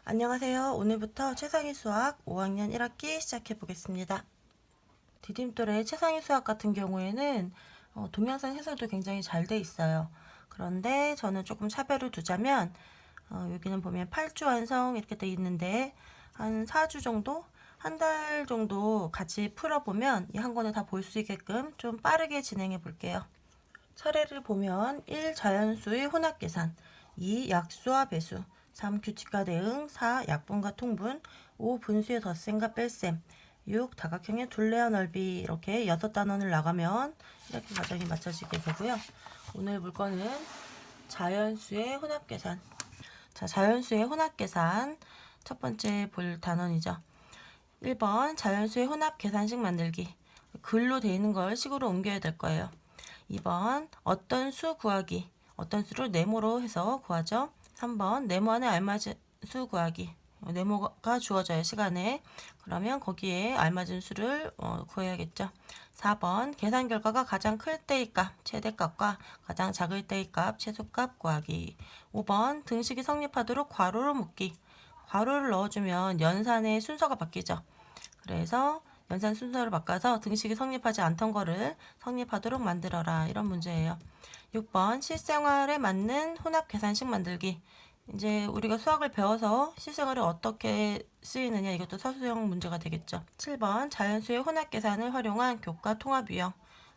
안녕하세요. 오늘부터 최상위 수학 5학년 1학기 시작해 보겠습니다. 디딤돌의 최상위 수학 같은 경우에는 동영상 해설도 굉장히 잘 돼 있어요. 그런데 저는 조금 차별을 두자면 여기는 보면 8주 완성 이렇게 돼 있는데 한 4주 정도? 한 달 정도 같이 풀어보면 이 한 권을 다 볼 수 있게끔 좀 빠르게 진행해 볼게요. 사례를 보면 1. 자연수의 혼합계산 2. 약수와 배수 3. 규칙과 대응 4. 약분과 통분 5. 분수의 덧셈과 뺄셈 6. 다각형의 둘레와 넓이 이렇게 6단원을 나가면 이렇게 과정이 맞춰지게 되고요. 오늘 물건은 자연수의 혼합계산. 자, 자연수의 혼합계산 첫 번째 볼 단원이죠. 1번 자연수의 혼합계산식 만들기. 글로 되어 있는 걸 식으로 옮겨야 될 거예요. 2번 어떤 수 구하기. 어떤 수를 네모로 해서 구하죠. 3번 네모 안에 알맞은 수 구하기. 네모가 주어져요, 시간에. 그러면 거기에 알맞은 수를 구해야겠죠. 4번 계산 결과가 가장 클 때의 값, 최대값과 가장 작을 때의 값, 최소값 구하기. 5번 등식이 성립하도록 괄호로 묶기. 괄호를 넣어주면 연산의 순서가 바뀌죠. 그래서 연산 순서를 바꿔서 등식이 성립하지 않던 거를 성립하도록 만들어라. 이런 문제예요. 6번 실생활에 맞는 혼합 계산식 만들기. 이제 우리가 수학을 배워서 실생활에 어떻게 쓰이느냐 이것도 서술형 문제가 되겠죠. 7번 자연수의 혼합 계산을 활용한 교과 통합 유형.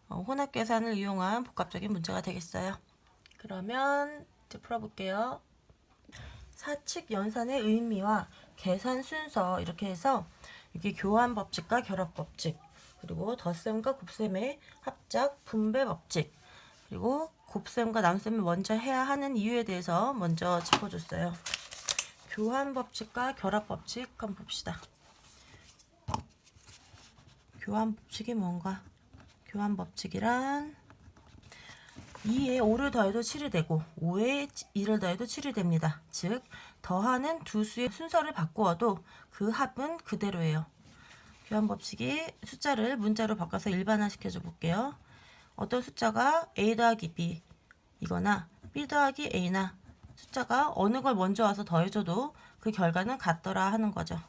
혼합 계산을 이용한 복합적인 문제가 되겠어요. 그러면 이제 풀어볼게요. 사칙 연산의 의미와 계산 순서 이렇게 해서 이게 교환 법칙과 결합 법칙, 그리고 덧셈과 곱셈의 합작 분배 법칙, 그리고 곱셈과 나눗셈을 먼저 해야 하는 이유에 대해서 먼저 짚어줬어요. 교환 법칙과 결합 법칙 한번 봅시다. 교환 법칙이 뭔가? 교환 법칙이란 2에 5를 더해도 7이 되고 5에 2를 더해도 7이 됩니다. 즉 더하는 두 수의 순서를 바꾸어도 그 합은 그대로예요. 교환 법칙이 숫자를 문자로 바꿔서 일반화 시켜줘 볼게요. 어떤 숫자가 a 더하기 b 이거나 b 더하기 a나 숫자가 어느 걸 먼저 와서 더해줘도 그 결과는 같더라 하는 거죠.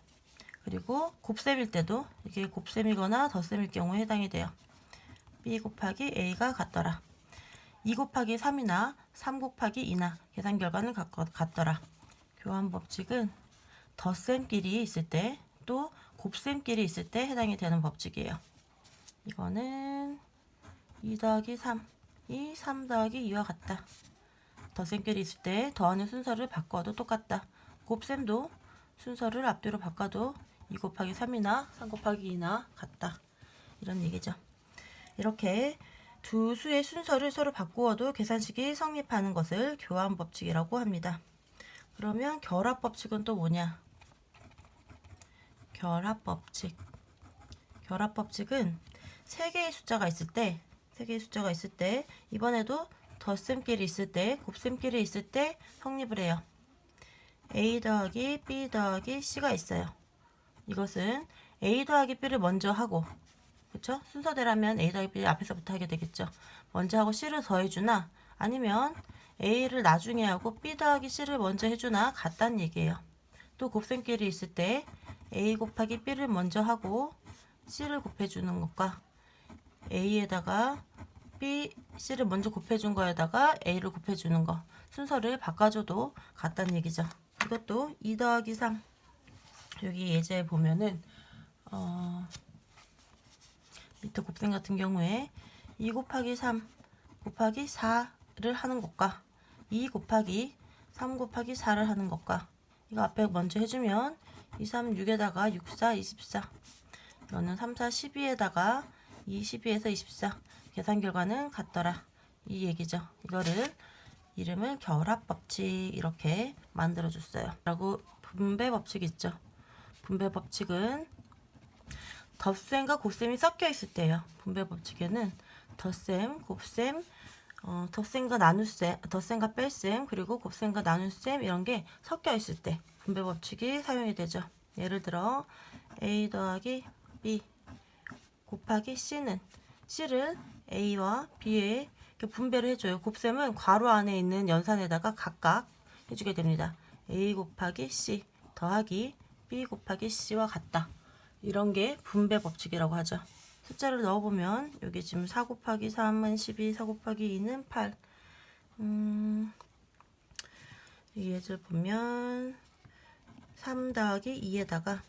그리고 곱셈일 때도 이게 곱셈이거나 덧셈일 경우에 해당이 돼요. b 곱하기 a가 같더라. 2 곱하기 3이나 3 곱하기 2나 계산 결과는 같더라. 교환 법칙은 덧셈끼리 있을 때 또 곱셈끼리 있을 때 해당이 되는 법칙이에요. 이거는 2 더하기 3이 3 더하기 2와 같다. 덧셈끼리 있을 때 더하는 순서를 바꿔도 똑같다. 곱셈도 순서를 앞뒤로 바꿔도 2 곱하기 3이나 3 곱하기 2나 같다. 이런 얘기죠. 이렇게 두 수의 순서를 서로 바꾸어도 계산식이 성립하는 것을 교환 법칙이라고 합니다. 그러면 결합 법칙은 또 뭐냐? 결합 법칙. 결합 법칙은 세 개의 숫자가 있을 때, 이번에도 덧셈끼리 있을 때, 곱셈끼리 있을 때 성립을 해요. a 더하기 b 더하기 c가 있어요. 이것은 a 더하기 b를 먼저 하고, 그쵸? 순서대로면 a 더하기 b 앞에서부터 하게 되겠죠. 먼저 하고 c를 더해주나 아니면 a를 나중에 하고 b 더하기 c를 먼저 해주나 같다는 얘기예요. 또 곱셈끼리 있을 때 a 곱하기 b를 먼저 하고 c를 곱해주는 것과 a에다가 b, c를 먼저 곱해준 거에다가 a를 곱해주는 거 순서를 바꿔줘도 같다는 얘기죠. 이것도 2 더하기 3 여기 예제에 보면은 밑에 곱셈 같은 경우에 2 곱하기 3 곱하기 4를 하는 것과 2 곱하기 3 곱하기 4를 하는 것과 이거 앞에 먼저 해주면 2, 3, 6에다가 6, 4, 24 이거는 3, 4, 12에다가 2, 12에서 24 계산 결과는 같더라 이 얘기죠. 이거를 이름을 결합 법칙 이렇게 만들어 줬어요. 라고 분배 법칙 있죠. 분배 법칙은 덧셈과 곱셈이 섞여 있을 때예요. 분배 법칙에는 덧셈, 곱셈, 덧셈과 나눗셈, 덧셈과 뺄셈, 그리고 곱셈과 나눗셈 이런 게 섞여 있을 때 분배 법칙이 사용이 되죠. 예를 들어 a 더하기 b 곱하기 c는 c를 a와 b에 분배를 해줘요. 곱셈은 괄호 안에 있는 연산에다가 각각 해주게 됩니다. a 곱하기 c 더하기 b 곱하기 c와 같다. 이런 게 분배 법칙이라고 하죠. 숫자를 넣어보면 여기 지금 4 곱하기 3은 12, 4 곱하기 2는 8. 이 예를 보면 3 더하기 2에다가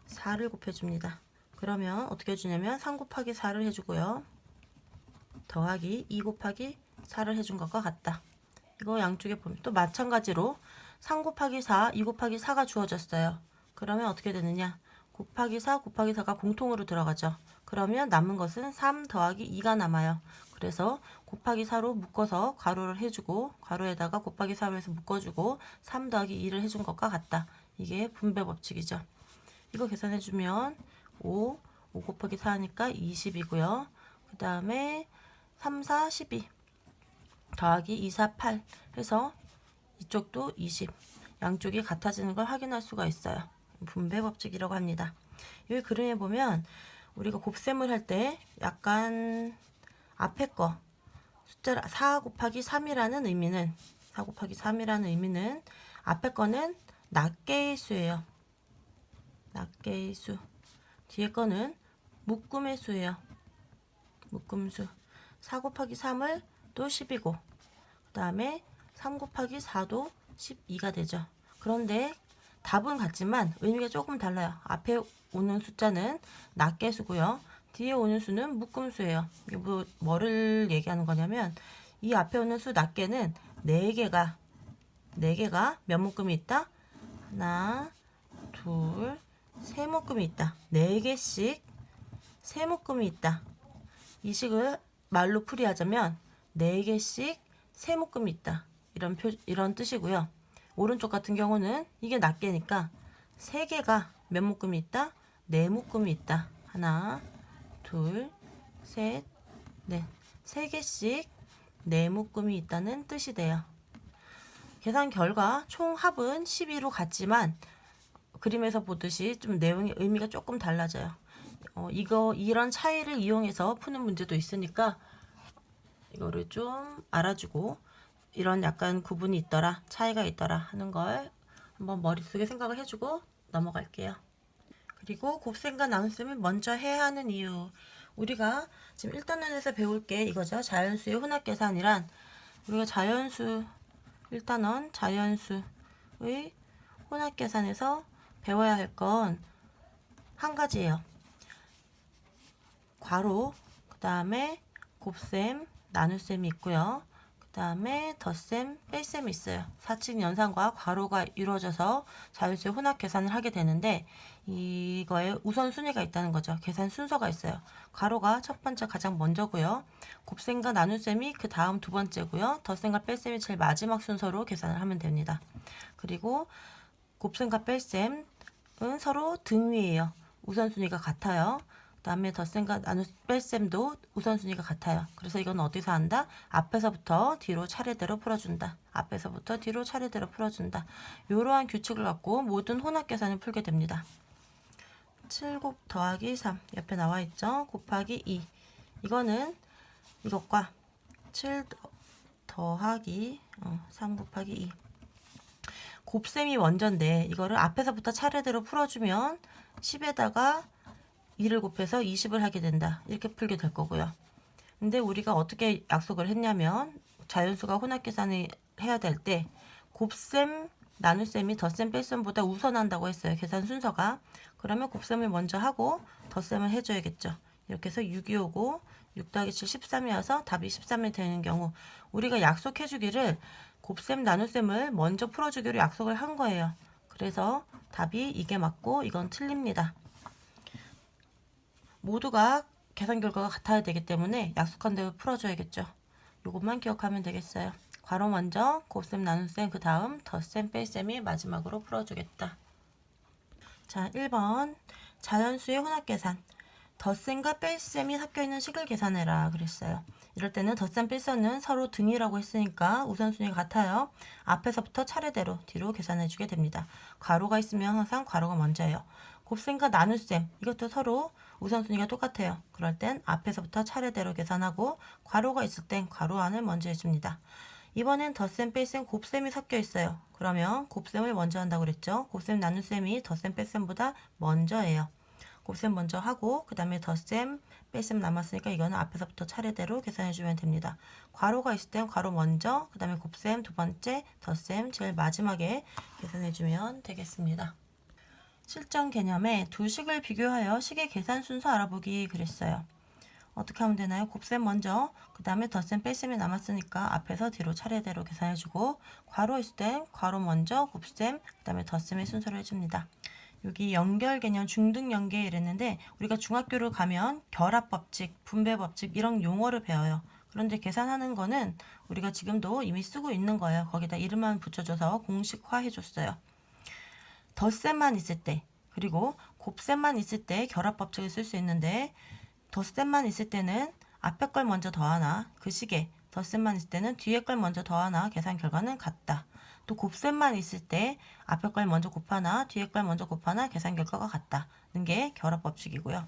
4를 곱해줍니다. 그러면 어떻게 해주냐면 3 곱하기 4를 해주고요. 더하기 2 곱하기 4를 해준 것과 같다. 이거 양쪽에 보면 또 마찬가지로 3 곱하기 4, 2 곱하기 4가 주어졌어요. 그러면 어떻게 되느냐? 곱하기 4, 곱하기 4가 공통으로 들어가죠. 그러면 남은 것은 3 더하기 2가 남아요. 그래서 곱하기 4로 묶어서 괄호를 해주고 괄호에다가 곱하기 4로 해서 묶어주고 3 더하기 2를 해준 것과 같다. 이게 분배 법칙이죠. 이거 계산해주면 5 곱하기 4 하니까 20이고요. 그 다음에 3, 4, 12 더하기 2, 4, 8 해서 이쪽도 20. 양쪽이 같아지는 걸 확인할 수가 있어요. 분배 법칙이라고 합니다. 여기 그림에 보면 우리가 곱셈을 할 때 약간 앞에 거 숫자를 4 곱하기 3이라는 의미는 4 곱하기 3이라는 의미는 앞에 거는 낱개의 수예요. 낱개의 수. 뒤에 거는 묶음의 수예요. 묶음수. 4 곱하기 3을 또 10이고 그 다음에 3 곱하기 4도 12가 되죠. 그런데 답은 같지만 의미가 조금 달라요. 앞에 오는 숫자는 낱개수고요. 뒤에 오는 수는 묶음수예요. 이게 뭐를 얘기하는 거냐면 이 앞에 오는 수 낱개는 4개가 몇 묶음이 있다? 하나, 둘, 세 묶음이 있다. 4개씩 세 묶음이 있다. 이 식을 말로 풀이하자면 4개씩 세 묶음이 있다. 이런 뜻이고요. 오른쪽 같은 경우는 이게 낱개니까 3개가 몇 묶음이 있다? 4묶음이 있다. 하나, 둘, 셋, 넷. 3개씩 4묶음이 있다는 뜻이 돼요. 계산 결과 총 합은 12로 같지만 그림에서 보듯이 좀 내용의 의미가 조금 달라져요. 이런 차이를 이용해서 푸는 문제도 있으니까 이거를 좀 알아주고 이런 약간 구분이 있더라, 차이가 있더라 하는 걸 한번 머릿속에 생각을 해주고 넘어갈게요. 그리고 곱셈과 나눗셈을 먼저 해야 하는 이유. 우리가 지금 1단원에서 배울 게 이거죠. 자연수의 혼합계산이란 우리가 자연수 1단원 자연수의 혼합계산에서 배워야 할 건 한 가지예요. 괄호, 그 다음에 곱셈, 나눗셈이 있고요. 그 다음에 덧셈, 뺄셈이 있어요. 사칙 연산과 괄호가 이루어져서 자연수의 혼합 계산을 하게 되는데 이거에 우선순위가 있다는 거죠. 계산 순서가 있어요. 괄호가 첫 번째 가장 먼저고요. 곱셈과 나눗셈이 그 다음 두 번째고요. 덧셈과 뺄셈이 제일 마지막 순서로 계산을 하면 됩니다. 그리고 곱셈과 뺄셈은 서로 등위예요. 우선순위가 같아요. 그 다음에 덧셈과 뺄셈도 우선순위가 같아요. 그래서 이건 어디서 한다? 앞에서부터 뒤로 차례대로 풀어준다. 앞에서부터 뒤로 차례대로 풀어준다. 이러한 규칙을 갖고 모든 혼합계산을 풀게 됩니다. 7곱 더하기 3 옆에 나와 있죠? 곱하기 2 이거는 이것과 7 더하기 3 곱하기 2 곱셈이 먼저인데 이거를 앞에서부터 차례대로 풀어주면 10에다가 2를 곱해서 20을 하게 된다. 이렇게 풀게 될 거고요. 근데 우리가 어떻게 약속을 했냐면 자연수가 혼합계산을 해야 될 때 곱셈, 나눗셈이 덧셈, 뺄셈보다 우선한다고 했어요. 계산 순서가. 그러면 곱셈을 먼저 하고 덧셈을 해줘야겠죠. 이렇게 해서 6이 오고 6 더하기 7, 13이 와서 답이 13이 되는 경우 우리가 약속해주기를 곱셈, 나눗셈을 먼저 풀어주기로 약속을 한 거예요. 그래서 답이 이게 맞고 이건 틀립니다. 모두가 계산 결과가 같아야 되기 때문에 약속한 대로 풀어줘야겠죠. 이것만 기억하면 되겠어요. 괄호 먼저, 곱셈, 나눗셈, 그 다음 덧셈, 뺄셈이 마지막으로 풀어주겠다. 자, 1번 자연수의 혼합계산. 덧셈과 뺄셈이 섞여있는 식을 계산해라 그랬어요. 이럴 때는 덧셈, 뺄셈은 서로 등이라고 했으니까 우선순위가 같아요. 앞에서부터 차례대로 뒤로 계산해주게 됩니다. 괄호가 있으면 항상 괄호가 먼저예요. 곱셈과 나눗셈 이것도 서로 우선순위가 똑같아요. 그럴 땐 앞에서부터 차례대로 계산하고 괄호가 있을 땐 괄호 안을 먼저 해줍니다. 이번엔 덧셈, 뺄셈, 곱셈이 섞여 있어요. 그러면 곱셈을 먼저 한다고 그랬죠. 곱셈, 나눗셈이 덧셈, 뺄셈보다 먼저예요. 곱셈 먼저 하고 그 다음에 덧셈, 뺄셈 남았으니까 이거는 앞에서부터 차례대로 계산해주면 됩니다. 괄호가 있을 땐 괄호 먼저, 그 다음에 곱셈 두 번째, 덧셈 제일 마지막에 계산해주면 되겠습니다. 실전 개념에 두 식을 비교하여 식의 계산 순서 알아보기 그랬어요. 어떻게 하면 되나요? 곱셈 먼저, 그 다음에 덧셈, 뺄셈이 남았으니까 앞에서 뒤로 차례대로 계산해주고, 괄호 있을 땐 괄호 먼저, 곱셈, 그 다음에 덧셈의 순서를 해줍니다. 여기 연결 개념, 중등 연계 이랬는데 우리가 중학교를 가면 결합 법칙, 분배 법칙 이런 용어를 배워요. 그런데 계산하는 거는 우리가 지금도 이미 쓰고 있는 거예요. 거기다 이름만 붙여줘서 공식화 해줬어요. 덧셈만 있을 때, 그리고 곱셈만 있을 때 결합 법칙을 쓸 수 있는데, 덧셈만 있을 때는 앞에 걸 먼저 더하나 그 식에, 덧셈만 있을 때는 뒤에 걸 먼저 더하나 계산 결과는 같다. 또 곱셈만 있을 때 앞에 걸 먼저 곱하나 뒤에 걸 먼저 곱하나 계산 결과가 같다는 게 결합 법칙이고요.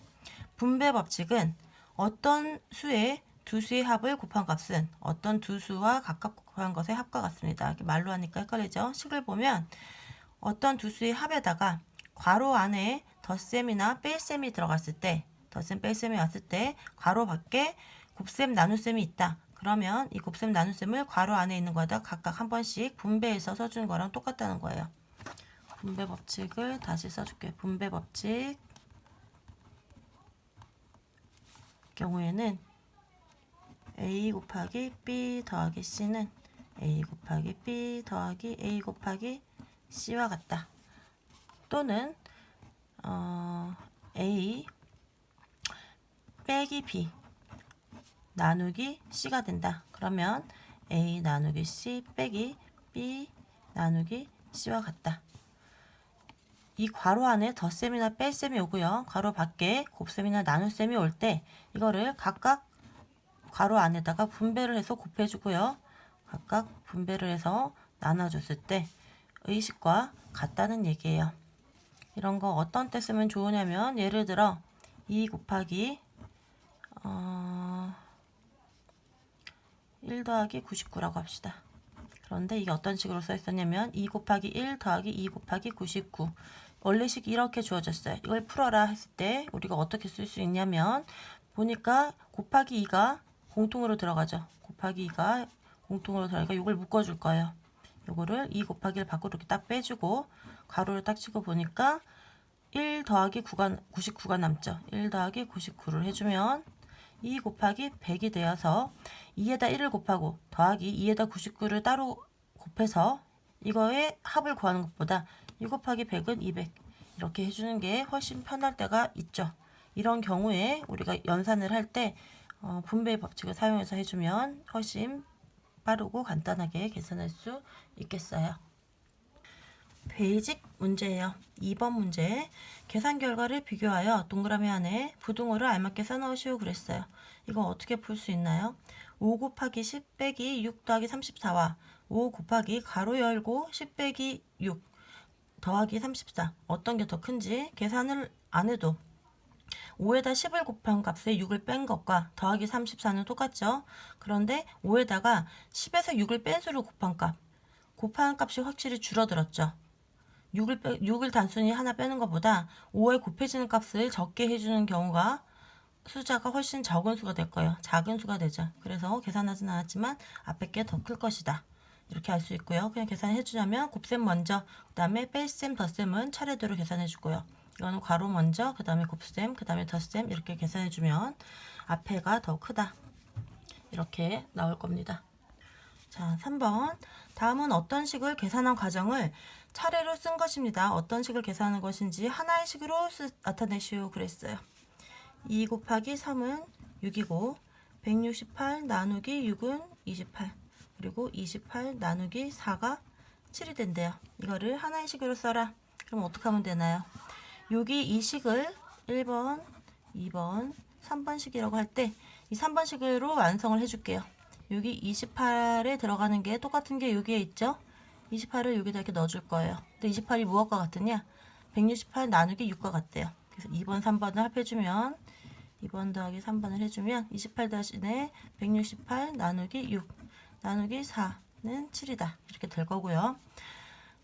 분배 법칙은 어떤 수의 두 수의 합을 곱한 값은 어떤 두 수와 각각 곱한 것의 합과 같습니다. 이렇게 말로 하니까 헷갈리죠. 식을 보면 어떤 두 수의 합에다가 괄호 안에 덧셈이나 뺄셈이 들어갔을 때, 덧셈 뺄셈이 왔을 때 괄호 밖에 곱셈 나눗셈이 있다. 그러면 이 곱셈 나눗셈을 괄호 안에 있는 거에다 각각 한 번씩 분배해서 써주는 거랑 똑같다는 거예요. 분배 법칙을 다시 써줄게요. 분배 법칙 경우에는 a 곱하기 b 더하기 c는 a 곱하기 b 더하기 a 곱하기 c와 같다. 또는 a 빼기 b 나누기 c가 된다. 그러면 a 나누기 c 빼기 b 나누기 c와 같다. 이 괄호 안에 덧셈이나 뺄셈이 오고요. 괄호 밖에 곱셈이나 나눗셈이 올 때 이거를 각각 괄호 안에다가 분배를 해서 곱해주고요. 각각 분배를 해서 나눠줬을 때 의식과 같다는 얘기예요. 이런 거 어떤 때 쓰면 좋으냐면 예를 들어 2 곱하기 1 더하기 99라고 합시다. 그런데 이게 어떤 식으로 써 있었냐면 2 곱하기 1 더하기 2 곱하기 99 원래식 이렇게 주어졌어요. 이걸 풀어라 했을 때 우리가 어떻게 쓸 수 있냐면 보니까 곱하기 2가 공통으로 들어가죠. 곱하기 2가 공통으로 들어가니까 이걸 묶어줄 거예요. 요거를 2 곱하기 1 밖으로 이렇게 딱 빼주고 가로를 딱 치고 보니까 1 더하기 99가 남죠. 1 더하기 99를 해주면 2 곱하기 100이 되어서 2에다 1을 곱하고 더하기 2에다 99를 따로 곱해서 이거의 합을 구하는 것보다 2 곱하기 100은 200 이렇게 해주는 게 훨씬 편할 때가 있죠. 이런 경우에 우리가 연산을 할 때 분배 법칙을 사용해서 해주면 훨씬 빠르고 간단하게 계산할 수 있겠어요. 베이직 문제예요. 2번 문제. 계산 결과를 비교하여 동그라미 안에 부등호를 알맞게 써넣으시오 그랬어요. 이거 어떻게 풀 수 있나요? 5 곱하기 10 빼기 6 더하기 34와 5 곱하기 가로 열고 10 빼기 6 더하기 34 어떤 게 더 큰지 계산을 안 해도 5에다 10을 곱한 값에 6을 뺀 것과 더하기 34는 똑같죠. 그런데 5에다가 10에서 6을 뺀 수를 곱한 값 곱하는 값이 확실히 줄어들었죠. 6을 단순히 하나 빼는 것보다 5에 곱해지는 값을 적게 해주는 경우가 숫자가 훨씬 적은 수가 될 거예요. 작은 수가 되죠. 그래서 계산하진 않았지만 앞에 게 더 클 것이다. 이렇게 알 수 있고요. 그냥 계산해 주자면 곱셈 먼저, 그 다음에 뺄셈, 덧셈은 차례대로 계산해 주고요. 이거는 괄호 먼저, 그 다음에 곱셈, 그 다음에 덧셈 이렇게 계산해 주면 앞에가 더 크다. 이렇게 나올 겁니다. 자, 3번. 다음은 어떤 식을 계산한 과정을 차례로 쓴 것입니다. 어떤 식을 계산하는 것인지 하나의 식으로 나타내시오 그랬어요. 2 곱하기 3은 6이고 168 나누기 6은 28 그리고 28 나누기 4가 7이 된대요. 이거를 하나의 식으로 써라. 그럼 어떻게 하면 되나요? 여기 이 식을 1번, 2번, 3번 식이라고 할 때 이 3번 식으로 완성을 해줄게요. 여기 28에 들어가는 게 똑같은 게 여기에 있죠? 28을 여기다 이렇게 넣어줄 거예요. 근데 28이 무엇과 같으냐? 168 나누기 6과 같대요. 그래서 2번, 3번을 합해주면 2번 더하기 3번을 해주면 28 대신에 168 나누기 6 나누기 4 4는 7이다. 이렇게 될 거고요.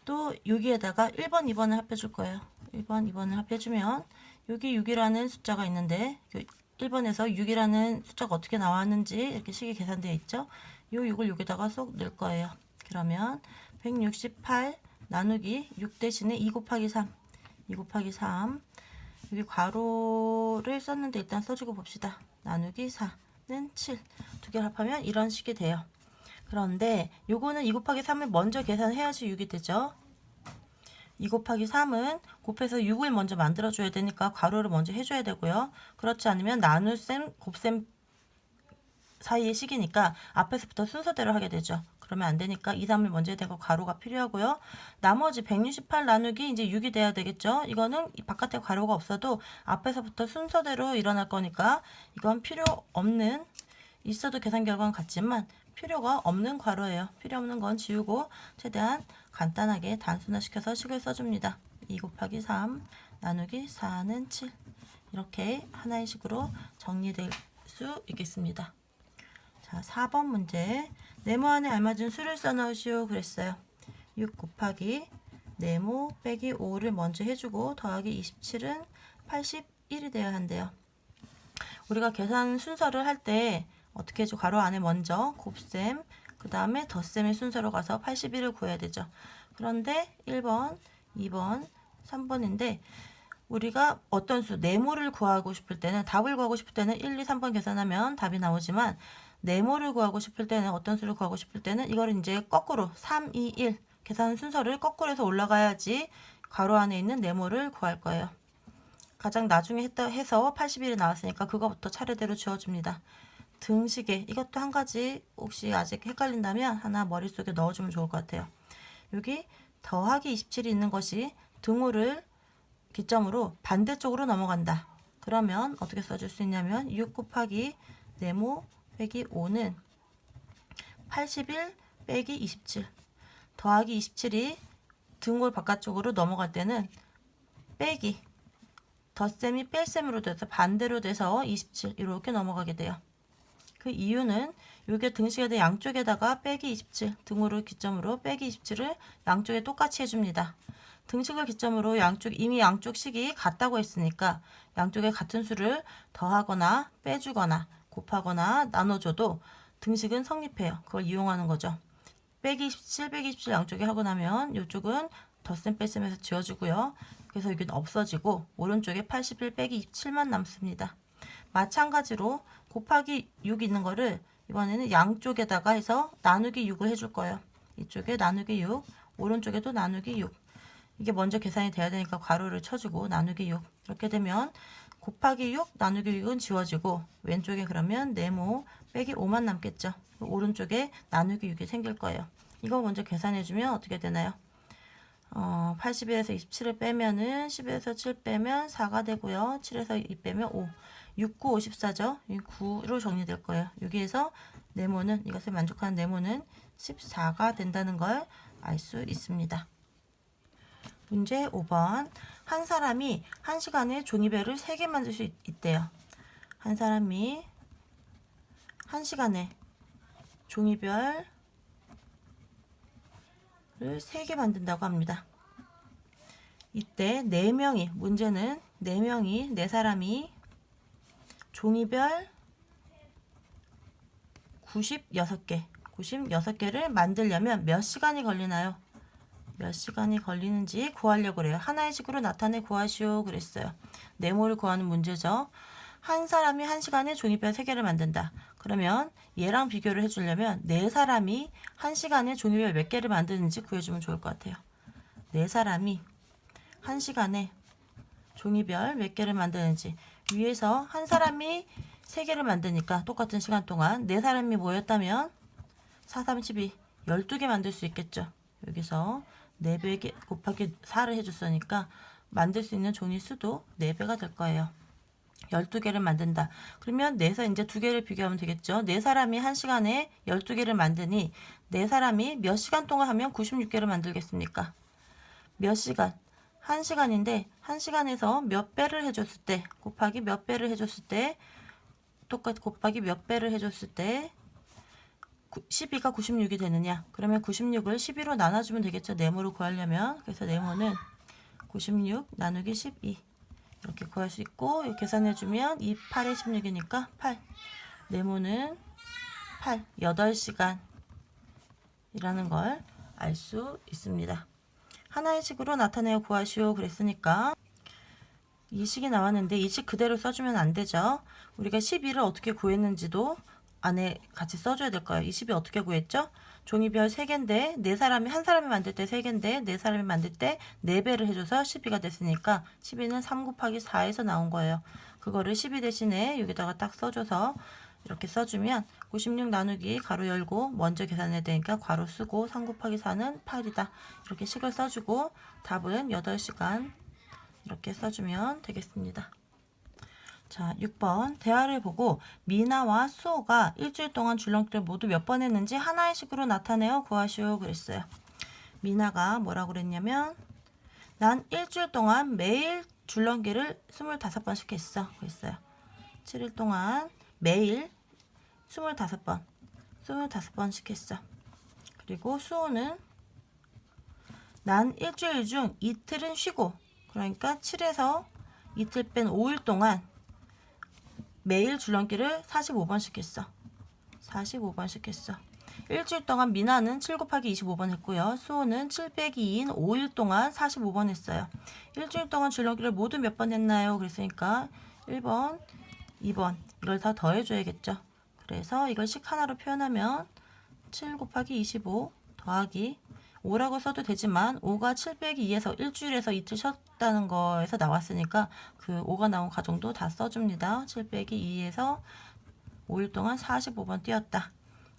또 여기에다가 1번, 2번을 합해 줄 거예요. 1번, 2번을 합해 주면 여기 6이라는 숫자가 있는데 1번에서 6이라는 숫자가 어떻게 나왔는지 이렇게 식이 계산되어 있죠. 이 6을 여기다가 쏙 넣을 거예요. 그러면 168 나누기 6 대신에 2 곱하기 3 2 곱하기 3 여기 괄호를 썼는데 일단 써주고 봅시다. 나누기 4는 7 두 개를 합하면 이런 식이 돼요. 그런데 요거는 2 곱하기 3을 먼저 계산해야지 6이 되죠. 2 곱하기 3은 곱해서 6을 먼저 만들어줘야 되니까 괄호를 먼저 해줘야 되고요. 그렇지 않으면 나눗셈, 곱셈 사이의 식이니까 앞에서부터 순서대로 하게 되죠. 그러면 안 되니까 2, 3을 먼저 해야 되고 괄호가 필요하고요. 나머지 168 나누기 이제 6이 돼야 되겠죠. 이거는 바깥에 괄호가 없어도 앞에서부터 순서대로 일어날 거니까 이건 필요 없는, 있어도 계산 결과는 같지만 필요가 없는 괄호예요. 필요 없는 건 지우고 최대한 간단하게 단순화시켜서 식을 써줍니다. 2 곱하기 3 나누기 4는 7 이렇게 하나의 식으로 정리될 수 있겠습니다. 자, 4번 문제. 네모 안에 알맞은 수를 써넣으시오 그랬어요. 6 곱하기 네모 빼기 5를 먼저 해주고 더하기 27은 81이 되어야 한대요. 우리가 계산 순서를 할 때 어떻게 해줘? 괄호 안에 먼저 곱셈, 그 다음에 덧셈의 순서로 가서 81을 구해야 되죠. 그런데 1번, 2번, 3번인데 우리가 어떤 수, 네모를 구하고 싶을 때는, 답을 구하고 싶을 때는 1, 2, 3번 계산하면 답이 나오지만 네모를 구하고 싶을 때는, 어떤 수를 구하고 싶을 때는 이걸 이제 거꾸로 3, 2, 1 계산 순서를 거꾸로 해서 올라가야지 괄호 안에 있는 네모를 구할 거예요. 가장 나중에 해서 81이 나왔으니까 그거부터 차례대로 지워줍니다. 등식에 이것도 한 가지 혹시 아직 헷갈린다면 하나 머릿속에 넣어주면 좋을 것 같아요. 여기 더하기 27이 있는 것이 등호를 기점으로 반대쪽으로 넘어간다. 그러면 어떻게 써줄 수 있냐면 6 곱하기 네모 빼기 5는 81 빼기 27 더하기 27이 등호 바깥쪽으로 넘어갈 때는 빼기 덧셈이 뺄셈으로 돼서 반대로 돼서 27 이렇게 넘어가게 돼요. 그 이유는 요게 등식에다 양쪽에다가 빼기 27 등호를 기점으로 빼기 27을 양쪽에 똑같이 해줍니다. 등식을 기점으로 이미 양쪽 식이 같다고 했으니까 양쪽에 같은 수를 더하거나 빼주거나 곱하거나 나눠줘도 등식은 성립해요. 그걸 이용하는 거죠. 빼기 27, 빼기 27 양쪽에 하고 나면 이쪽은 덧셈 뺄셈에서 지워주고요. 그래서 여기는 없어지고 오른쪽에 81 빼기 27만 남습니다. 마찬가지로 곱하기 6 있는 거를 이번에는 양쪽에다가 해서 나누기 6을 해줄 거예요. 이쪽에 나누기 6, 오른쪽에도 나누기 6. 이게 먼저 계산이 돼야 되니까 괄호를 쳐주고 나누기 6. 이렇게 되면 곱하기 6, 나누기 6은 지워지고 왼쪽에 그러면 네모 빼기 5만 남겠죠. 오른쪽에 나누기 6이 생길 거예요. 이거 먼저 계산해주면 어떻게 되나요? 81에서 27을 빼면은 10에서 7 빼면 4가 되고요. 7에서 2 빼면 5. 6, 9, 54죠. 9로 정리될 거예요. 여기에서 네모는, 이것을 만족하는 네모는 14가 된다는 걸 알 수 있습니다. 문제 5번. 한 사람이 1시간에 종이별을 3개 만들 수 있대요. 한 사람이 1시간에 종이별을 3개 만든다고 합니다. 이때 4명이, 문제는 4명이, 4사람이 종이별 96개를 만들려면 몇 시간이 걸리나요? 몇 시간이 걸리는지 구하려고 그래요. 하나의 식으로 나타내 구하시오 그랬어요. 네모를 구하는 문제죠. 한 사람이 1시간에 종이별 3개를 만든다. 그러면 얘랑 비교를 해주려면 4사람이 1시간에 종이별 몇 개를 만드는지 구해주면 좋을 것 같아요. 4사람이 1시간에 종이별 몇 개를 만드는지, 위에서 한 사람이 3개를 만드니까 똑같은 시간 동안 4사람이 모였다면 4, 32, 12개 만들 수 있겠죠. 여기서 4배 곱하기 4를 해줬으니까 만들 수 있는 종이 수도 4배가 될 거예요. 12개를 만든다. 그러면 4서 이제 2개를 비교하면 되겠죠. 4사람이 1시간에 12개를 만드니 4사람이 몇 시간 동안 하면 96개를 만들겠습니까? 몇 시간? 1시간인데 1시간에서 몇 배를 해줬을 때, 곱하기 몇 배를 해줬을 때, 똑같이 곱하기 몇 배를 해줬을 때 12가 96이 되느냐? 그러면 96을 12로 나눠주면 되겠죠. 네모를 구하려면. 그래서 네모는 96 나누기 12 이렇게 구할 수 있고, 이렇게 계산해주면 2, 8에 16이니까 8. 네모는 8, 8시간 이라는 걸 알 수 있습니다. 하나의 식으로 나타내어 구하시오 그랬으니까 이 식이 나왔는데 이 식 그대로 써주면 안 되죠. 우리가 12를 어떻게 구했는지도 안에 같이 써줘야 될 거예요. 이 12 어떻게 구했죠? 종이별 3개인데 한 사람이 만들 때 3개인데 4사람이 만들 때 4배를 해줘서 12가 됐으니까 12는 3 곱하기 4에서 나온 거예요. 그거를 12 대신에 여기다가 딱 써줘서 이렇게 써주면 96 나누기 가로 열고 먼저 계산해야 되니까 괄호 쓰고 3 곱하기 4는 8이다. 이렇게 식을 써주고 답은 8시간 이렇게 써주면 되겠습니다. 자, 6번 대화를 보고 미나와 수호가 일주일 동안 줄넘기를 모두 몇 번 했는지 하나의 식으로 나타내어 구하시오 그랬어요. 미나가 뭐라고 그랬냐면 난 일주일 동안 매일 줄넘기를 25번씩 했어 그랬어요. 7일 동안 매일 25번씩 했어. 그리고 수호는 난 일주일 중 이틀은 쉬고, 그러니까 7에서 이틀 뺀 5일 동안 매일 줄넘기를 45번씩 했어. 45번씩 했어. 일주일 동안 미나는 7 곱하기 25번 했고요. 수호는 7 빼기 2인 5일 동안 45번 했어요. 일주일 동안 줄넘기를 모두 몇 번 했나요? 그랬으니까 1번, 2번 이걸 다 더해줘야겠죠. 그래서 이걸 식 하나로 표현하면 7 곱하기 25 더하기 5라고 써도 되지만 5가 7 빼기 2에서 일주일에서 이틀 쉬었다는 거에서 나왔으니까 그 5가 나온 가정도 다 써줍니다. 7 빼기 2에서 5일 동안 45번 뛰었다.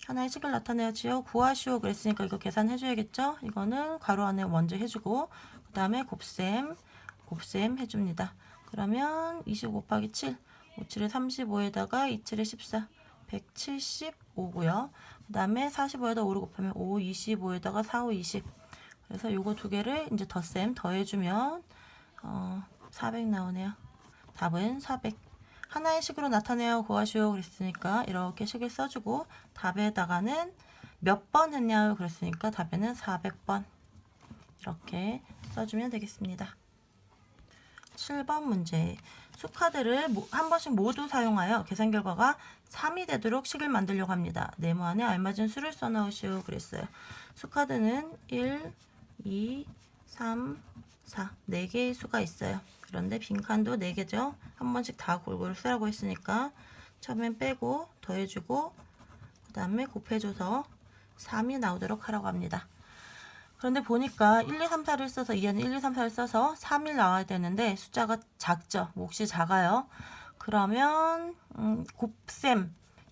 하나의 식을 나타내야지요. 구하시오 그랬으니까 이거 계산해줘야겠죠. 이거는 괄호 안에 먼저 해주고 그 다음에 곱셈 해줍니다. 그러면 25 곱하기 7 5, 7에 35에다가 2, 7에 14 175고요. 그 다음에 45에다 5를 곱하면 5, 25에다가 4, 5, 20 그래서 요거 두 개를 이제 덧셈 더해주면 400 나오네요. 답은 400. 하나의 식으로 나타내어 구하시오 그랬으니까 이렇게 식을 써주고 답에다가는 몇 번 했냐고 그랬으니까 답에는 400번 이렇게 써주면 되겠습니다. 7번 문제. 수카드를 한 번씩 모두 사용하여 계산 결과가 3이 되도록 식을 만들려고 합니다. 네모 안에 알맞은 수를 써넣으시오 그랬어요. 수카드는 1, 2, 3, 4 4개의 수가 있어요. 그런데 빈칸도 4개죠. 한 번씩 다 골고루 쓰라고 했으니까 처음엔 빼고 더해주고 그 다음에 곱해줘서 3이 나오도록 하라고 합니다. 그런데 보니까 1, 2, 3, 4를 써서 2에는 1, 2, 3, 4를 써서 3이 나와야 되는데 숫자가 작죠. 몫이 작아요. 그러면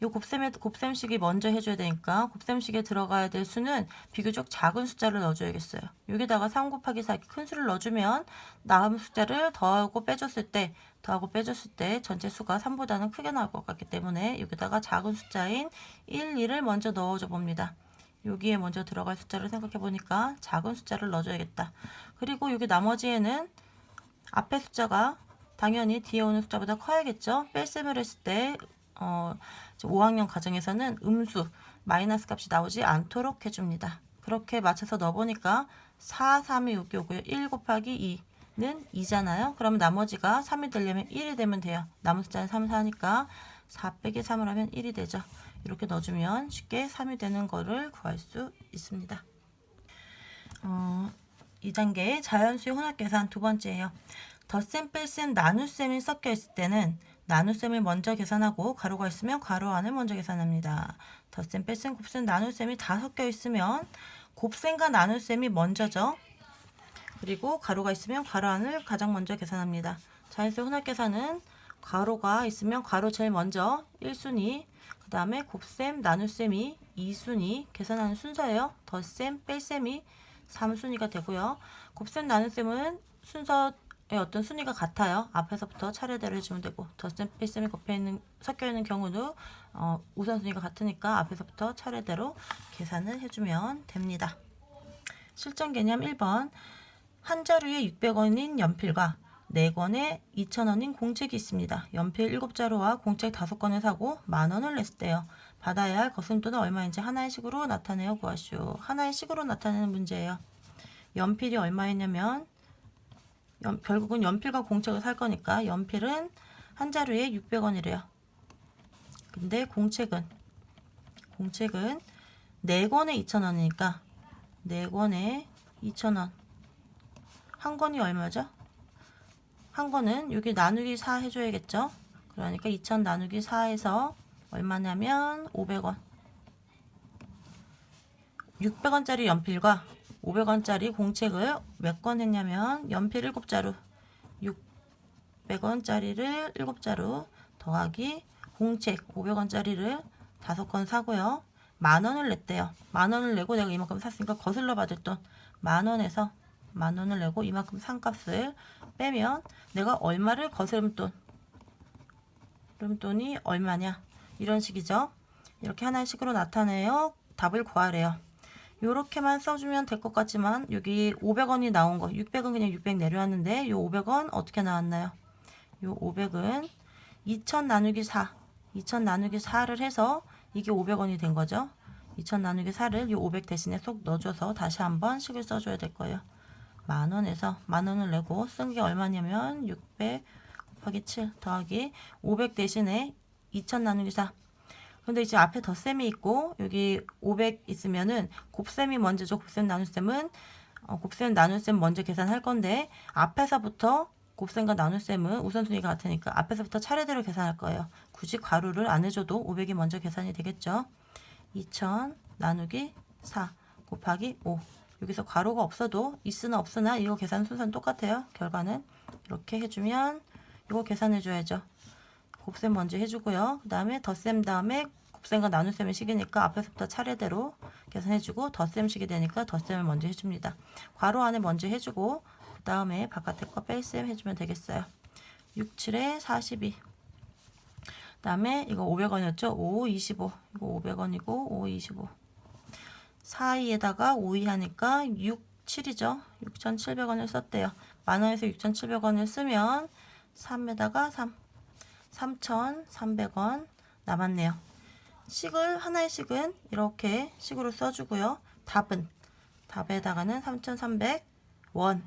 곱셈식이 먼저 해줘야 되니까 곱셈식에 들어가야 될 수는 비교적 작은 숫자를 넣어줘야겠어요. 여기다가 3 곱하기 4 큰 수를 넣어주면 남은 숫자를 더하고 빼줬을 때 전체 수가 3보다는 크게 나올 것 같기 때문에 여기다가 작은 숫자인 1, 2를 먼저 넣어줘 봅니다. 여기에 먼저 들어갈 숫자를 생각해 보니까 작은 숫자를 넣어줘야겠다. 그리고 여기 나머지에는 앞에 숫자가 당연히 뒤에 오는 숫자보다 커야겠죠. 뺄셈을 했을 때 5학년 과정에서는 음수 마이너스 값이 나오지 않도록 해줍니다. 그렇게 맞춰서 넣어보니까 4, 3이 여기 오고요. 1 곱하기 2는 2잖아요. 그러면 나머지가 3이 되려면 1이 되면 돼요. 남은 숫자는 3, 4니까 4 빼기 3을 하면 1이 되죠. 이렇게 넣어주면 쉽게 3이 되는 거를 구할 수 있습니다. 2단계 자연수의 혼합계산 두 번째예요. 덧셈, 뺄셈, 나눗셈이 섞여 있을 때는 나눗셈을 먼저 계산하고 가로가 있으면 가로 안을 먼저 계산합니다. 덧셈, 뺄셈, 곱셈, 나눗셈이 다 섞여 있으면 곱셈과 나눗셈이 먼저죠. 그리고 가로가 있으면 가로 안을 가장 먼저 계산합니다. 자연수의 혼합계산은 가로가 있으면 가로 제일 먼저 1순위, 그 다음에 곱셈, 나눗셈이 2순위 계산하는 순서예요. 덧셈, 뺄셈이 3순위가 되고요. 곱셈, 나눗셈은 순서의 어떤 순위가 같아요. 앞에서부터 차례대로 해주면 되고 덧셈, 뺄셈이 섞여 있는 경우도 우선순위가 같으니까 앞에서부터 차례대로 계산을 해주면 됩니다. 실전 개념 1번 한 자루에 600원인 연필과 4권에 2,000원인 공책이 있습니다. 연필 7자루와 공책 5권을 사고 만원을 냈대요. 받아야 할 거스름돈은 얼마인지 하나의 식으로 나타내어 구하시오. 하나의 식으로 나타내는 문제예요. 연필이 얼마였냐면 결국은 연필과 공책을 살 거니까 연필은 한 자루에 600원이래요. 근데 공책은 4권에 2,000원이니까 4권에 2,000원. 한 권이 얼마죠? 한 권은 여기 나누기 4 해줘야겠죠? 그러니까 2,000 나누기 4에서 얼마냐면 500원. 600원짜리 연필과 500원짜리 공책을 몇 권 했냐면 연필 7자루, 600원짜리를 7자루 더하기 공책 500원짜리를 5권 사고요. 10,000원을 냈대요. 10,000원을 내고 내가 이만큼 샀으니까 거슬러 받을 돈 10,000원에서 10,000원을 내고 이만큼 산 값을 빼면 내가 얼마를 거스름돈이 얼마냐 이런 식이죠. 이렇게 하나의 식으로 나타내요. 답을 구하래요. 요렇게만 써주면 될 것 같지만 여기 500원이 나온 거 600은 그냥 600 내려왔는데 요 500원 어떻게 나왔나요? 요 500은 2000 나누기 4 2000 나누기 4를 해서 이게 500원이 된 거죠. 2000 나누기 4를 요 500 대신에 쏙 넣어줘서 다시 한번 식을 써줘야 될 거예요. 10,000원에서 10,000원을 내고 쓴 게 얼마냐면 600 곱하기 7 더하기 500 대신에 2000 나누기 4. 근데 이제 앞에 덧셈이 있고 여기 500 있으면은 곱셈이 먼저죠. 곱셈 나눗셈은 곱셈 나눗셈 먼저 계산할 건데 앞에서부터 곱셈과 나눗셈은 우선순위가 같으니까 앞에서부터 차례대로 계산할 거예요. 굳이 괄호를 안 해줘도 500이 먼저 계산이 되겠죠. 2000 나누기 4 곱하기 5. 여기서 괄호가 없어도 있으나 없으나 이거 계산 순서는 똑같아요. 결과는 이렇게 해주면 이거 계산해줘야죠. 곱셈 먼저 해주고요. 그 다음에 덧셈 다음에 곱셈과 나눗셈의 식이니까 앞에서부터 차례대로 계산해주고 덧셈식이 되니까 덧셈을 먼저 해줍니다. 괄호 안에 먼저 해주고 그 다음에 바깥에 거 뺄셈 해주면 되겠어요. 6, 7에 42. 그 다음에 이거 500원이었죠? 5, 25. 이거 500원이고 5, 25. 4, 2에다가 5, 2 하니까 6, 7이죠? 6,700원을 썼대요. 만원에서 6,700원을 쓰면 3에다가 3. 3,300원 남았네요. 식을 하나의 식은 이렇게 식으로 써주고요. 답에다가는 3,300원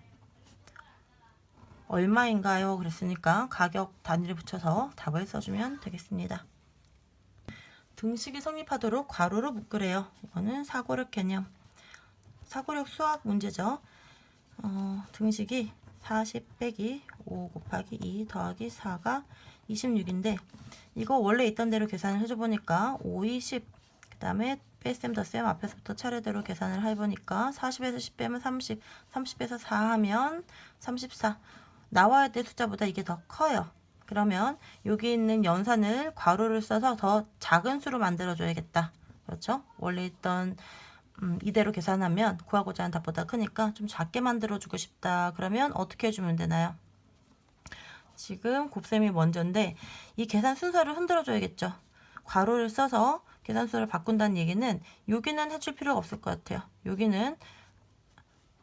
얼마인가요? 그랬으니까 가격 단위를 붙여서 답을 써주면 되겠습니다. 등식이 성립하도록 괄호로 묶으래요. 이거는 사고력 개념, 사고력 수학 문제죠. 등식이 40 빼기 5 곱하기 2 더하기 4가 26인데 이거 원래 있던 대로 계산을 해줘보니까 5, 20, 그 다음에 뺄셈 덧셈 앞에서부터 차례대로 계산을 해보니까 40에서 10 빼면 30, 30에서 4 하면 34. 나와야 될 숫자보다 이게 더 커요. 그러면 여기 있는 연산을 괄호를 써서 더 작은 수로 만들어줘야겠다. 그렇죠? 원래 있던 이대로 계산하면 구하고자 하는 답보다 크니까 좀 작게 만들어주고 싶다. 그러면 어떻게 해주면 되나요? 지금 곱셈이 먼저인데 이 계산 순서를 흔들어줘야겠죠. 괄호를 써서 계산 순서를 바꾼다는 얘기는 여기는 해줄 필요가 없을 것 같아요. 여기는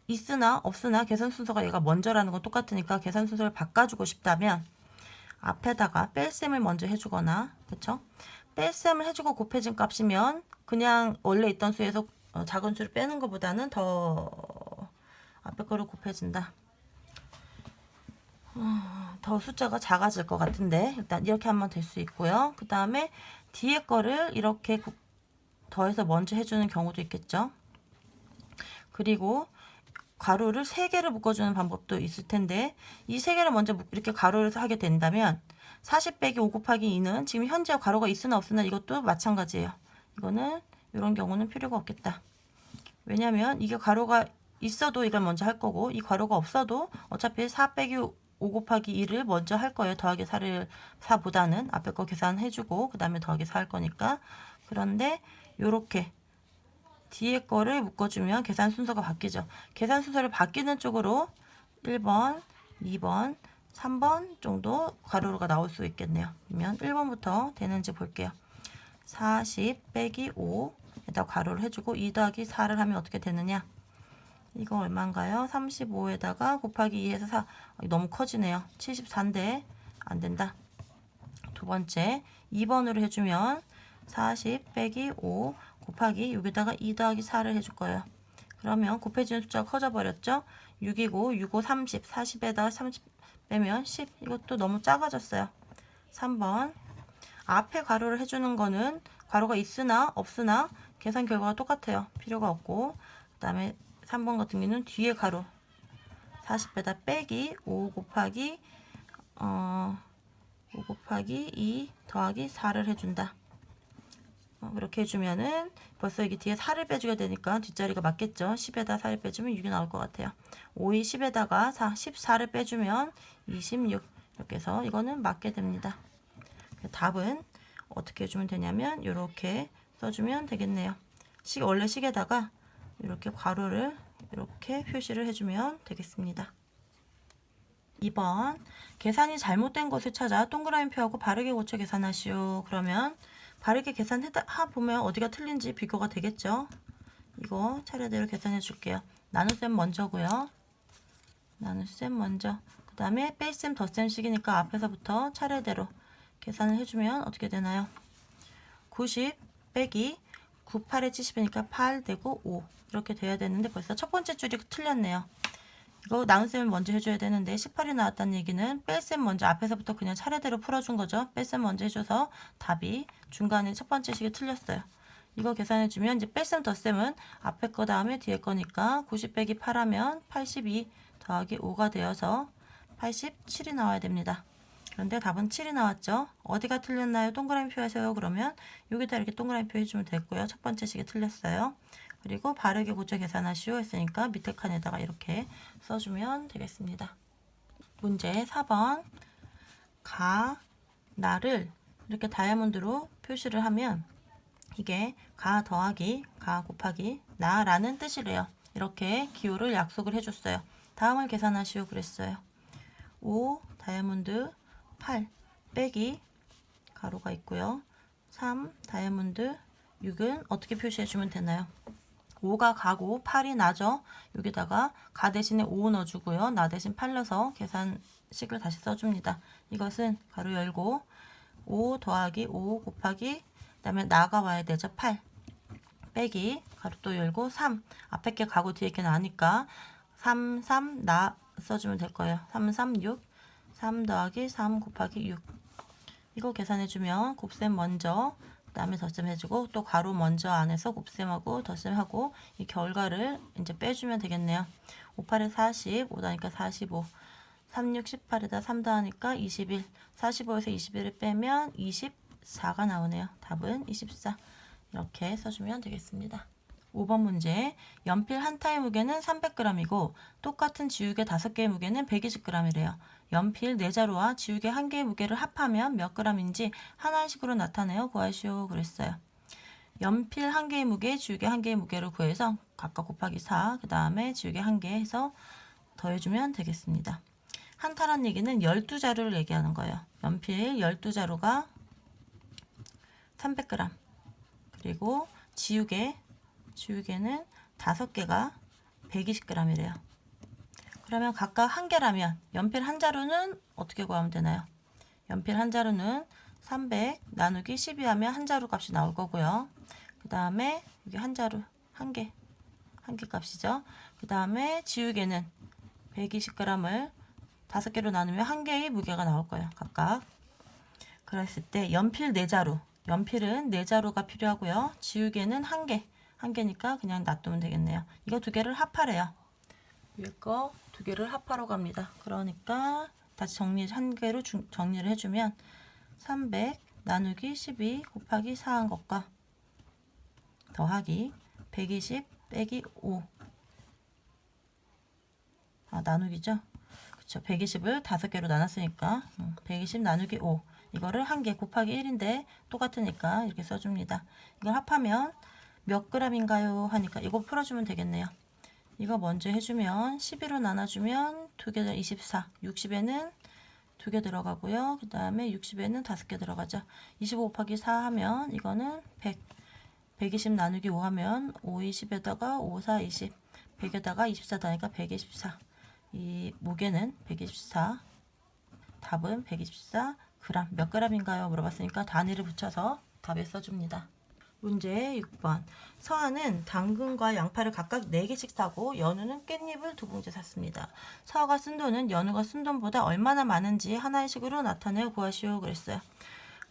있으나 없으나 계산 순서가 얘가 먼저라는 건 똑같으니까 계산 순서를 바꿔주고 싶다면 앞에다가 뺄셈을 먼저 해주거나 그쵸? 뺄셈을 해주고 곱해진 값이면 그냥 원래 있던 수에서 작은 수를 빼는 것보다는 더 앞에 거를 곱해진다. 더 숫자가 작아질 것 같은데 일단 이렇게 하면 될 수 있고요. 그 다음에 뒤에 거를 이렇게 더해서 먼저 해주는 경우도 있겠죠. 그리고 괄호를 3개를 묶어주는 방법도 있을 텐데 이 3개를 먼저 이렇게 괄호를 하게 된다면 40 빼기 5 곱하기 2는 지금 현재 괄호가 있으나 없으나 이것도 마찬가지예요. 이거는 이런 경우는 필요가 없겠다. 왜냐면 이게 괄호가 있어도 이걸 먼저 할 거고 이 괄호가 없어도 어차피 4 빼기 5 곱하기 2를 먼저 할 거예요. 더하기 4보다는 앞에 거 계산해주고 그 다음에 더하기 4 할 거니까. 그런데 요렇게 뒤에 거를 묶어주면 계산 순서가 바뀌죠. 계산 순서를 바뀌는 쪽으로 1번, 2번, 3번 정도 괄호가 나올 수 있겠네요. 그러면 1번부터 되는지 볼게요. 40 빼기 5에다 괄호를 해주고 2 더하기 4를 하면 어떻게 되느냐. 이거 얼마인가요? 35에다가 곱하기 2에서 4. 너무 커지네요. 74인데 안 된다. 두 번째 2번으로 해주면 40 빼기 5 곱하기 여기다가 2 더하기 4를 해줄 거예요. 그러면 곱해지는 숫자가 커져 버렸죠? 6이고 6, 5, 30, 40에다가 30 빼면 10. 이것도 너무 작아졌어요. 3번. 앞에 가로를 해주는 거는 가로가 있으나 없으나 계산 결과가 똑같아요. 필요가 없고, 그 다음에 3번 같은 경우는 뒤에 가로 40에다 빼기 5 곱하기 5 곱하기 2 더하기 4를 해준다. 그렇게 해주면은 벌써 이게 뒤에 4를 빼주게 되니까 뒷자리가 맞겠죠. 10에다 4를 빼주면 6이 나올 것 같아요. 5이 10에다가 14를 빼주면 26. 이렇게 해서 이거는 맞게 됩니다. 답은 어떻게 해주면 되냐면 이렇게 써주면 되겠네요. 원래 식에다가 이렇게 괄호를 이렇게 표시를 해주면 되겠습니다. 2번. 계산이 잘못된 것을 찾아 동그라미표하고 바르게 고쳐 계산하시오. 그러면 바르게 계산해 보면 어디가 틀린지 비교가 되겠죠. 이거 차례대로 계산해 줄게요. 나눗셈 먼저고요. 나눗셈 먼저. 그 다음에 뺄셈 덧셈 식이니까 앞에서부터 차례대로 계산을 해주면 어떻게 되나요? 90 빼기 9, 8에 70이니까 8 되고 5 이렇게 돼야 되는데 벌써 첫 번째 줄이 틀렸네요. 이거 나눗셈을 먼저 해줘야 되는데 18이 나왔다는 얘기는 뺄셈 먼저 앞에서부터 그냥 차례대로 풀어준 거죠. 뺄셈 먼저 해줘서 답이 중간에 첫 번째 식이 틀렸어요. 이거 계산해주면 이제 뺄셈 덧셈은 앞에 거 다음에 뒤에 거니까 90 빼기 8 하면 82 더하기 5가 되어서 87이 나와야 됩니다. 그런데 답은 7이 나왔죠. 어디가 틀렸나요? 동그라미 표 하세요. 그러면 여기다 이렇게 동그라미 표 해주면 되고요. 첫 번째 식이 틀렸어요. 그리고 바르게 고쳐 계산하시오 했으니까 밑에 칸에다가 이렇게 써주면 되겠습니다. 문제 4번. 나를 이렇게 다이아몬드로 표시를 하면 이게 가 더하기 가 곱하기 나라는 뜻이래요. 이렇게 기호를 약속을 해줬어요. 다음을 계산하시오 그랬어요. 5 다이아몬드 8 빼기 가로가 있고요. 3 다이아몬드 6은 어떻게 표시해주면 되나요? 5가 가고 8이 나죠. 여기다가 가 대신에 5 넣어주고요. 나 대신 8 넣어서 계산식을 다시 써줍니다. 이것은 가로 열고 5 더하기 5 곱하기 그 다음에 나가 와야 되죠. 8 빼기 가로 또 열고 3 앞에 게 가고 뒤에 게 나니까 3, 3 나 써주면 될 거예요. 3, 3, 6 3 더하기 3 곱하기 6 이거 계산해주면 곱셈 먼저 그 다음에 덧셈 해주고 또 가로 먼저 안에서 곱셈하고 덧셈하고 이 결과를 이제 빼주면 되겠네요. 5, 8에 40, 5 더하니까 45 3, 6, 18에다 3 더하니까 21 45에서 21을 빼면 24가 나오네요. 답은 24 이렇게 써주면 되겠습니다. 5번 문제. 연필 한 타의 무게는 300g이고 똑같은 지우개 5개의 무게는 120g이래요. 연필 4자루와 지우개 1개의 무게를 합하면 몇 g인지 하나씩으로 나타내어 구하시오 그랬어요. 연필 1개의 무게, 지우개 1개의 무게를 구해서 각각 곱하기 4, 그 다음에 지우개 1개 해서 더해주면 되겠습니다. 한 타란 얘기는 12자루를 얘기하는 거예요. 연필 12자루가 300g 그리고 지우개는 5개가 120g이래요. 그러면 각각 1개라면 연필 한 자루는 어떻게 구하면 되나요? 연필 한 자루는 300 나누기 12 하면 한 자루 값이 나올 거고요. 그 다음에 여기 한 자루 한 개 값이죠. 그 다음에 지우개는 120g을 5개로 나누면 한 개의 무게가 나올 거예요. 각각. 그랬을 때 연필 4자루 연필은 4자루가 필요하고요. 지우개는 1개 니까 그냥 놔두면 되겠네요. 이거 2개를 합하래요. 위에 거 2개를 합하러 갑니다. 그러니까 다시 한 개로 정리를 해주면 300 나누기 12 곱하기 4한 것과 더하기 120 빼기 5 나누기죠. 그쵸. 120을 5개로 나눴으니까 120 나누기 5 이거를 1개 곱하기 1인데 똑같으니까 이렇게 써줍니다. 이걸 합하면 몇 g인가요? 하니까 이거 풀어주면 되겠네요. 이거 먼저 해주면 12로 나눠주면 2개 24 60에는 2개 들어가고요. 그 다음에 60에는 5개 들어가죠. 25 곱하기 4 하면 이거는 120 나누기 5 하면 5, 20에다가 5, 4, 20 100에다가 24 더하니까 124 이 무게는 124 답은 124g 몇 g인가요? 물어봤으니까 단위를 붙여서 답에 써줍니다. 문제 6번. 서아는 당근과 양파를 각각 4개씩 사고 연우는 깻잎을 2봉지 샀습니다. 서아가 쓴 돈은 연우가 쓴 돈보다 얼마나 많은지 하나의 식으로 나타내어 구하시오 그랬어요.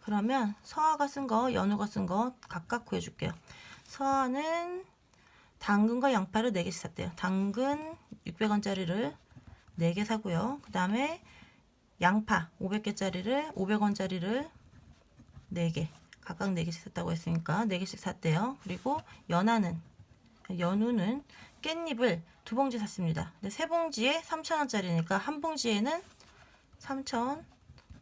그러면 서아가 쓴 거, 연우가 쓴 거 각각 구해줄게요. 서아는 당근과 양파를 4개씩 샀대요. 당근 600원짜리를 4개 사고요. 그 다음에 양파 500개짜리를 500원짜리를 4개 각각 4개씩 샀다고 했으니까 4개씩 샀대요. 그리고 연우는 깻잎을 2봉지 샀습니다. 근데 3봉지에 3,000원짜리니까 한 봉지에는 3,000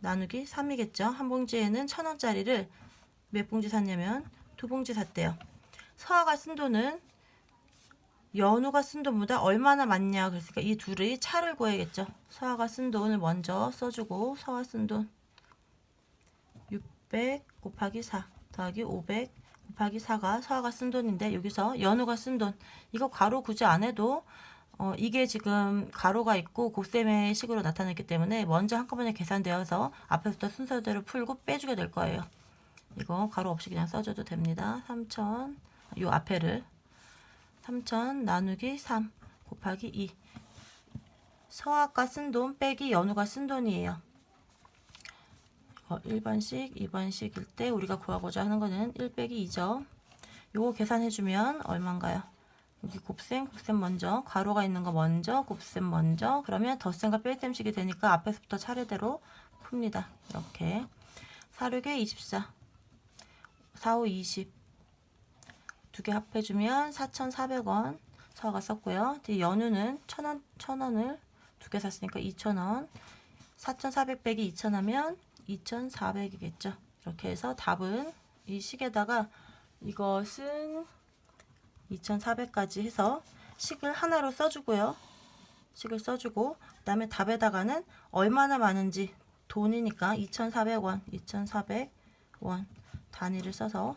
나누기 3이겠죠. 한 봉지에는 1,000원짜리를 몇 봉지 샀냐면 2봉지 샀대요. 서아가 쓴 돈은 연우가 쓴 돈보다 얼마나 많냐 그랬으니까 이 둘의 차를 구해야겠죠. 서아가 쓴 돈을 먼저 써주고 서아 쓴 돈 600 곱하기 4 더하기 500 곱하기 4가 서아가 쓴 돈인데 여기서 연우가 쓴 돈 이거 괄호 굳이 안 해도 이게 지금 가로가 있고 곱셈의 식으로 나타났기 때문에 먼저 한꺼번에 계산되어서 앞에부터 순서대로 풀고 빼주게 될 거예요. 이거 가로 없이 그냥 써줘도 됩니다. 3,000 요 앞에를 3,000 나누기 3 곱하기 2 서아가 쓴 돈 빼기 연우가 쓴 돈이에요. 1번씩 2번씩일 때 우리가 구하고자 하는 거는 1 빼기 2죠. 요거 계산해주면 얼마인가요? 여기 곱셈 먼저 가로가 있는 거 먼저 곱셈 먼저 그러면 덧셈과 뺄셈식이 되니까 앞에서부터 차례대로 풉니다. 이렇게 4, 6에 24 4, 5, 20 두 개 합해주면 4,400원 서아가 썼고요. 연우는 1,000원을 두 개 샀으니까 2,000원 4,400 빼기 2,000 하면 2,400이겠죠. 이렇게 해서 답은 이 식에다가 이것은 2,400까지 해서 식을 하나로 써주고요. 식을 써주고 그 다음에 답에다가는 얼마나 많은지 돈이니까 2,400원 단위를 써서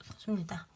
써줍니다.